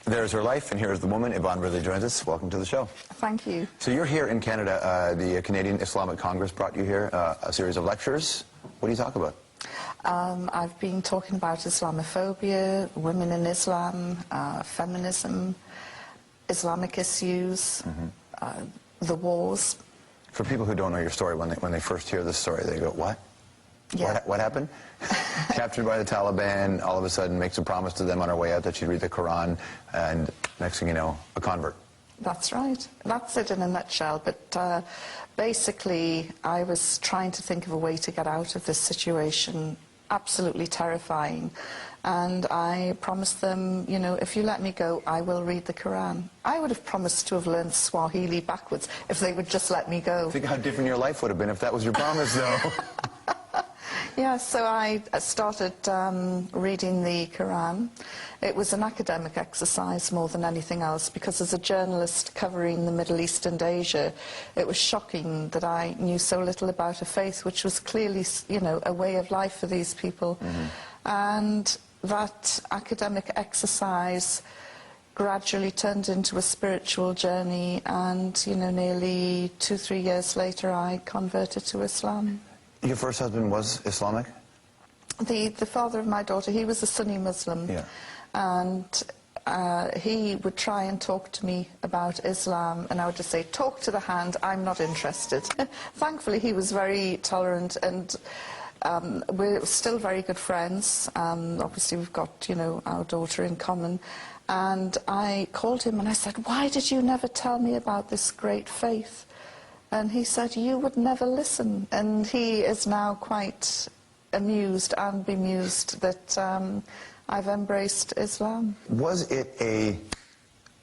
There's her life, and here's the woman. Yvonne Ridley joins us. Welcome to the show. Thank you. So you're here in Canada. The Canadian Islamic Congress brought you here, a series of lectures. What do you talk about? I've been talking about Islamophobia, women in Islam, feminism, Islamic issues, the wars. For people who don't know your story, when they first hear this story, they go, what? Yeah. What happened? Captured by the Taliban, all of a sudden makes a promise to them on her way out that she'd read the Quran, and next thing you know, a convert. That's right. That's it in a nutshell. But basically, I was trying to think of a way to get out of this situation, absolutely terrifying. And I promised them, you know, if you let me go, I will read the Quran. I would have promised to have learned Swahili backwards if they would just let me go. Think how different your life would have been if that was your promise, though. Yeah, so I started reading the Quran. It was an academic exercise more than anything else, because as a journalist covering the Middle East and Asia, it was shocking that I knew so little about a faith which was clearly, you know, a way of life for these people. And that academic exercise gradually turned into a spiritual journey, and, you know, nearly 2-3 years later I converted to Islam. Your first husband was Islamic? The father of my daughter, he was a Sunni Muslim. Yeah. And he would try and talk to me about Islam, and I would just say, talk to the hand, I'm not interested. Thankfully, he was very tolerant, and we're still very good friends. Obviously, we've got, you know, our daughter in common. And I called him and I said, why did you never tell me about this great faith? And he said, you would never listen. And he is now quite amused and bemused that I've embraced Islam. Was it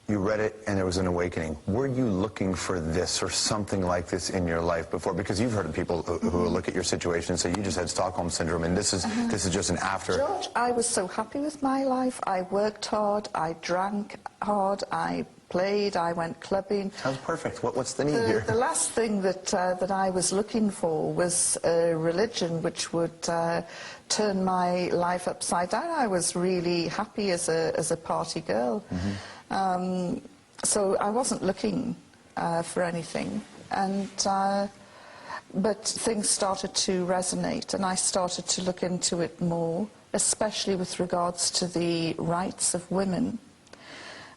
you read it and there was an awakening? Were you looking for this or something like this in your life before? Because you've heard of people who look at your situation and say, you just had Stockholm Syndrome, and this is just an after. George, I was so happy with my life. I worked hard, I drank hard, I played, I went clubbing. Sounds perfect. What's the need here? The last thing that I was looking for was a religion which would turn my life upside down. I was really happy as a party girl. So I wasn't looking for anything. But things started to resonate, and I started to look into it more, especially with regards to the rights of women,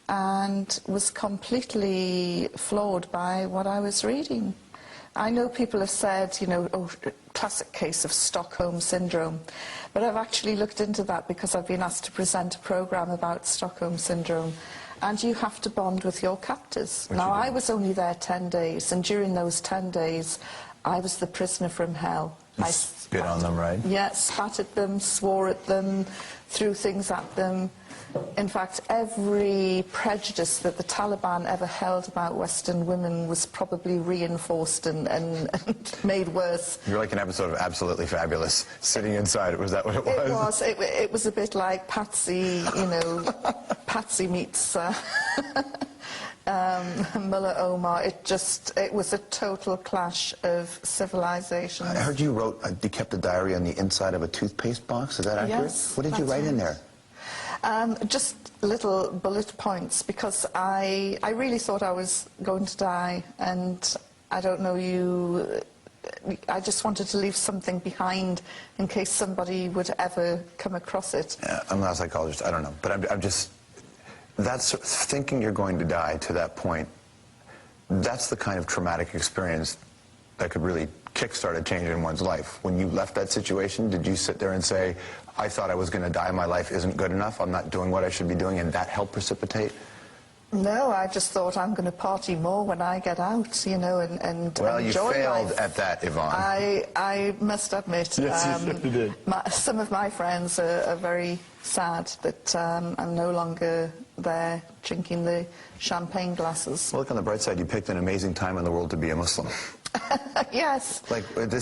and was completely floored by what I was reading. I know people have said, you know, oh, classic case of Stockholm Syndrome, but I've actually looked into that because I've been asked to present a program about Stockholm Syndrome, and you have to bond with your captors. Now, I was only there 10 days, and during those 10 days, I was the prisoner from hell. I spit on them, right? Yeah, spat at them, swore at them, threw things at them. In fact, every prejudice that the Taliban ever held about Western women was probably reinforced and made worse. You're like an episode of Absolutely Fabulous, sitting inside it. Was that what it was? It was a bit like Patsy, you know, Patsy meets Mullah Omar. It was a total clash of civilizations. I heard you kept a diary on the inside of a toothpaste box. Is that accurate? Yes. What did you write in there? Just little bullet points, because I really thought I was going to die, and I don't know, I just wanted to leave something behind in case somebody would ever come across it. I'm not a psychologist, I don't know, but I'm just, that's thinking you're going to die to that point, that's the kind of traumatic experience that could really kickstart a change in one's life. When you left that situation, did you sit there and say, I thought I was going to die, my life isn't good enough, I'm not doing what I should be doing, and that helped precipitate? No, I just thought I'm going to party more when I get out, you know, and well, enjoy you failed life. at that, Yvonne. I must admit, yes, you did. Some of my friends are very sad that I'm no longer there drinking the champagne glasses. Well, look on the bright side, you picked an amazing time in the world to be a Muslim. Yes. Like, this